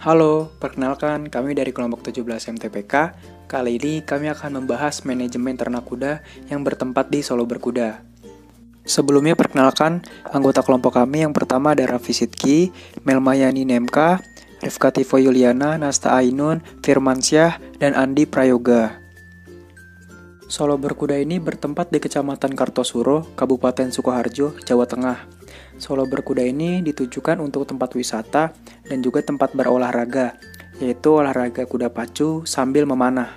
Halo, perkenalkan kami dari kelompok 17 MTPK. Kali ini kami akan membahas manajemen ternak kuda yang bertempat di Solo Berkuda. Sebelumnya perkenalkan anggota kelompok kami yang pertama ada Raffi Sidki, Melmayani Nemka, Rifkativo Yuliana, Nasta Ainun, Firmansyah, dan Andi Prayoga. Solo Berkuda ini bertempat di Kecamatan Kartosuro, Kabupaten Sukoharjo, Jawa Tengah. Solo Berkuda ini ditujukan untuk tempat wisata dan juga tempat berolahraga, yaitu olahraga kuda pacu sambil memanah.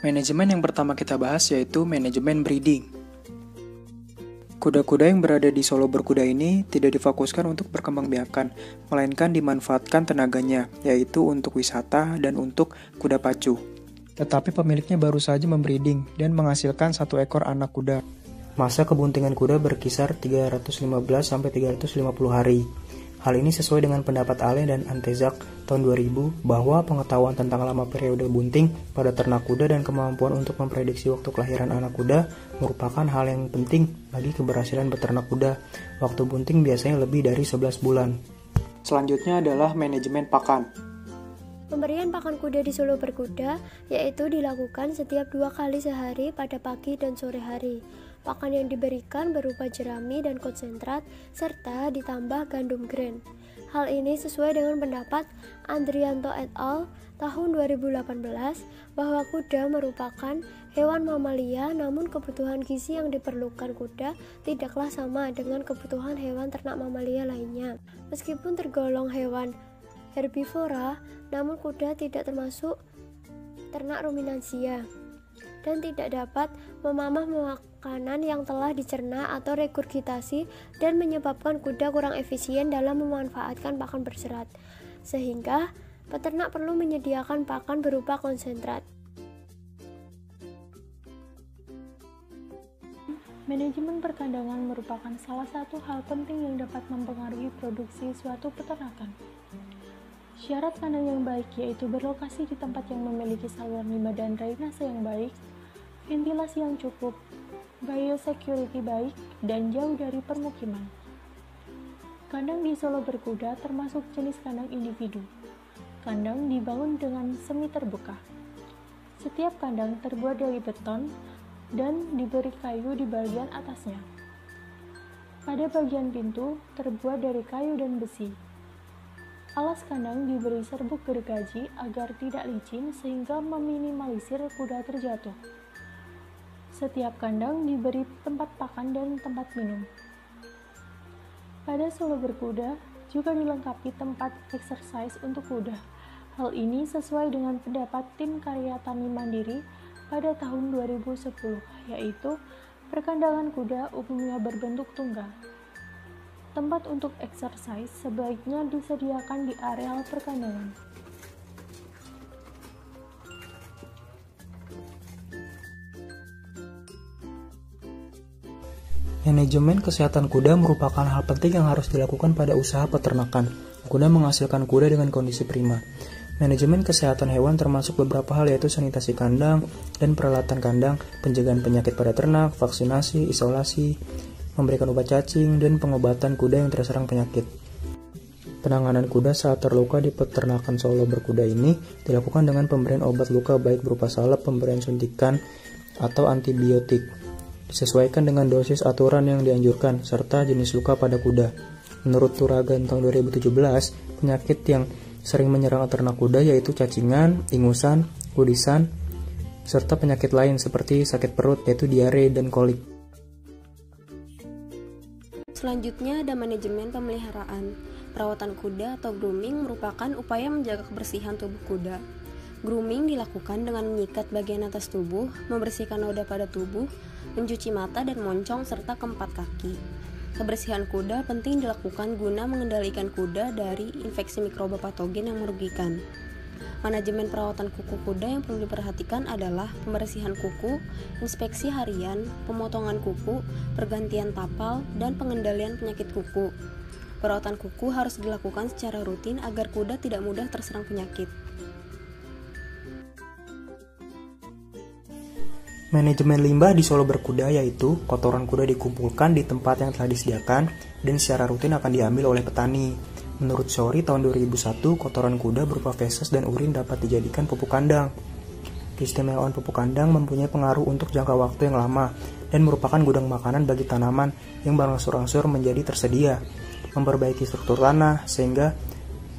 Manajemen yang pertama kita bahas yaitu manajemen breeding. Kuda-kuda yang berada di Solo Berkuda ini tidak difokuskan untuk berkembangbiakan, melainkan dimanfaatkan tenaganya, yaitu untuk wisata dan untuk kuda pacu. Tetapi pemiliknya baru saja membreeding dan menghasilkan satu ekor anak kuda. Masa kebuntingan kuda berkisar 315-350 hari. Hal ini sesuai dengan pendapat Ale dan Antezak tahun 2000 bahwa pengetahuan tentang lama periode bunting pada ternak kuda dan kemampuan untuk memprediksi waktu kelahiran anak kuda merupakan hal yang penting bagi keberhasilan beternak kuda. Waktu bunting biasanya lebih dari 11 bulan. Selanjutnya adalah manajemen pakan. Pemberian pakan kuda di Solo Berkuda yaitu dilakukan setiap 2 kali sehari pada pagi dan sore hari. Pakan yang diberikan berupa jerami dan konsentrat serta ditambah gandum grain. Hal ini sesuai dengan pendapat Andrianto et al. Tahun 2018 bahwa kuda merupakan hewan mamalia, namun kebutuhan gizi yang diperlukan kuda tidaklah sama dengan kebutuhan hewan ternak mamalia lainnya. Meskipun tergolong hewan herbivora, namun kuda tidak termasuk ternak ruminansia dan tidak dapat memamah makanan yang telah dicerna atau regurgitasi dan menyebabkan kuda kurang efisien dalam memanfaatkan pakan berserat, sehingga peternak perlu menyediakan pakan berupa konsentrat. Manajemen perkandangan merupakan salah satu hal penting yang dapat mempengaruhi produksi suatu peternakan. Syarat kandang yang baik yaitu berlokasi di tempat yang memiliki saluran limbah dan drainase yang baik, ventilasi yang cukup, biosecurity baik, dan jauh dari permukiman. Kandang di Solo Berkuda termasuk jenis kandang individu. Kandang dibangun dengan semi terbuka. Setiap kandang terbuat dari beton dan diberi kayu di bagian atasnya. Pada bagian pintu terbuat dari kayu dan besi. Alas kandang diberi serbuk gergaji agar tidak licin sehingga meminimalisir kuda terjatuh. Setiap kandang diberi tempat pakan dan tempat minum. Pada Solo Berkuda juga dilengkapi tempat exercise untuk kuda. Hal ini sesuai dengan pendapat tim karya tani mandiri pada tahun 2010, yaitu perkandangan kuda umumnya berbentuk tunggal. Tempat untuk exercise sebaiknya disediakan di areal perkandangan. Manajemen kesehatan kuda merupakan hal penting yang harus dilakukan pada usaha peternakan. Kuda menghasilkan kuda dengan kondisi prima. Manajemen kesehatan hewan termasuk beberapa hal yaitu sanitasi kandang dan peralatan kandang, pencegahan penyakit pada ternak, vaksinasi, isolasi, memberikan obat cacing, dan pengobatan kuda yang terserang penyakit. Penanganan kuda saat terluka di peternakan Solo Berkuda ini dilakukan dengan pemberian obat luka baik berupa salep, pemberian suntikan, atau antibiotik. Disesuaikan dengan dosis aturan yang dianjurkan, serta jenis luka pada kuda. Menurut Turagan tahun 2017, penyakit yang sering menyerang ternak kuda yaitu cacingan, ingusan, kudisan, serta penyakit lain seperti sakit perut yaitu diare dan kolik. Selanjutnya ada manajemen pemeliharaan. Perawatan kuda atau grooming merupakan upaya menjaga kebersihan tubuh kuda. Grooming dilakukan dengan menyikat bagian atas tubuh, membersihkan noda pada tubuh, mencuci mata dan moncong serta keempat kaki. Kebersihan kuda penting dilakukan guna mengendalikan kuda dari infeksi mikroba patogen yang merugikan. Manajemen perawatan kuku kuda yang perlu diperhatikan adalah pembersihan kuku, inspeksi harian, pemotongan kuku, pergantian tapal, dan pengendalian penyakit kuku. Perawatan kuku harus dilakukan secara rutin agar kuda tidak mudah terserang penyakit. Manajemen limbah di Solo Berkuda yaitu kotoran kuda dikumpulkan di tempat yang telah disediakan dan secara rutin akan diambil oleh petani. Menurut Shori tahun 2001, kotoran kuda berupa feses dan urin dapat dijadikan pupuk kandang. Keistimewaan pupuk kandang mempunyai pengaruh untuk jangka waktu yang lama dan merupakan gudang makanan bagi tanaman yang berangsur-angsur menjadi tersedia, memperbaiki struktur tanah sehingga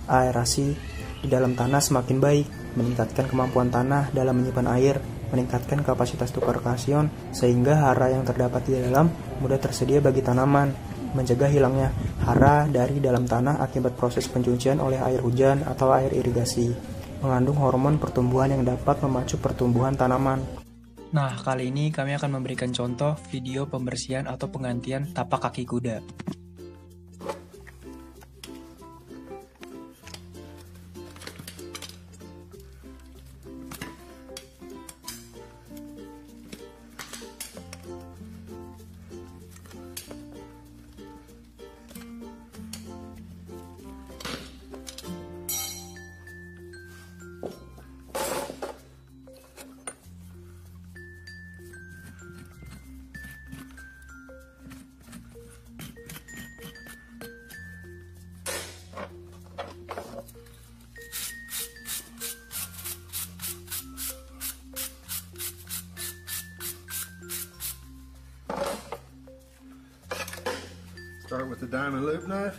aerasi di dalam tanah semakin baik, meningkatkan kemampuan tanah dalam menyimpan air, meningkatkan kapasitas tukar kation sehingga hara yang terdapat di dalam mudah tersedia bagi tanaman, mencegah hilangnya hara dari dalam tanah akibat proses pencucian oleh air hujan atau air irigasi, mengandung hormon pertumbuhan yang dapat memacu pertumbuhan tanaman. Nah, kali ini kami akan memberikan contoh video pembersihan atau penggantian tapak kaki kuda. Start with the diamond loop knife.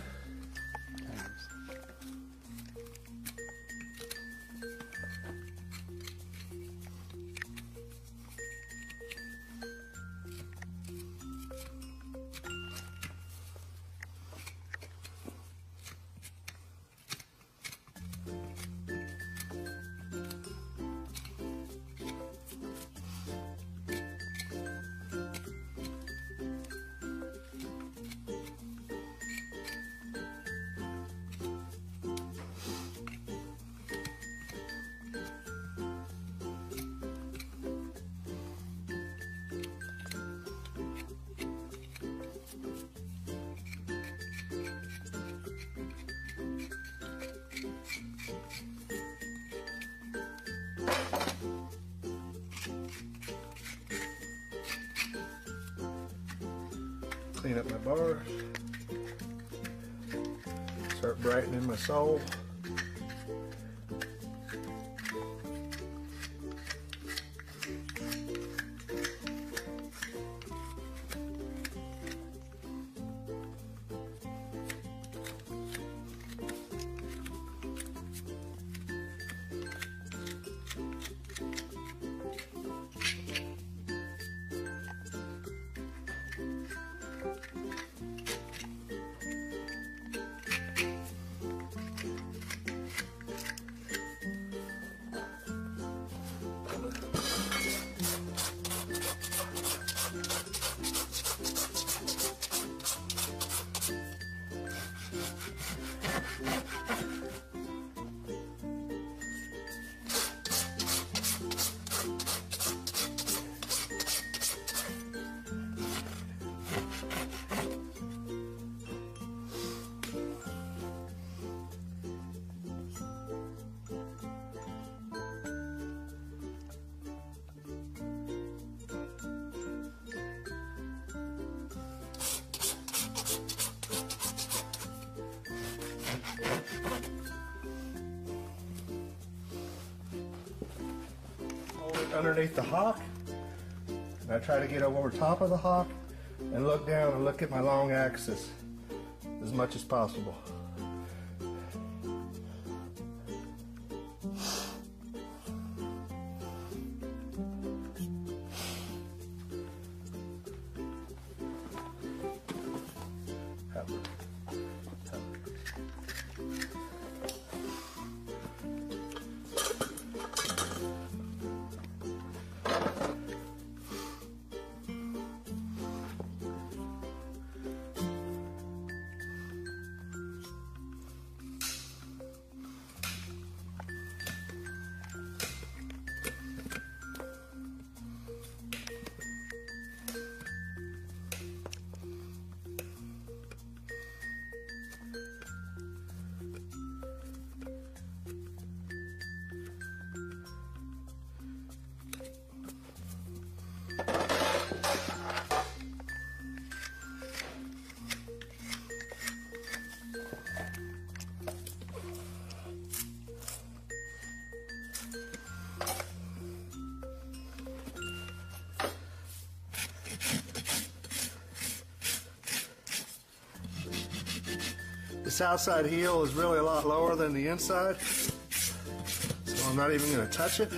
Clean up my bar. Start brightening my sole. Underneath the hock, and I try to get over top of the hock and look down and look at my long axis as much as possible. This outside heel is really a lot lower than the inside, so I'm not even going to touch it.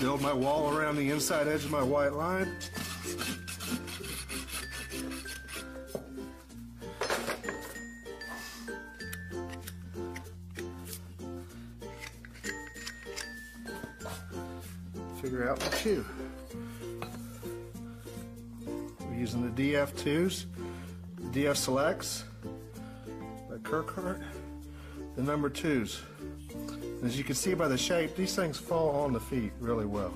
Build my wall around the inside edge of my white line. Figure out my two. We're using the DF2s, the DF Selects by Kirkhart, the number 2s. As you can see by the shape, these things fall on the feet really well.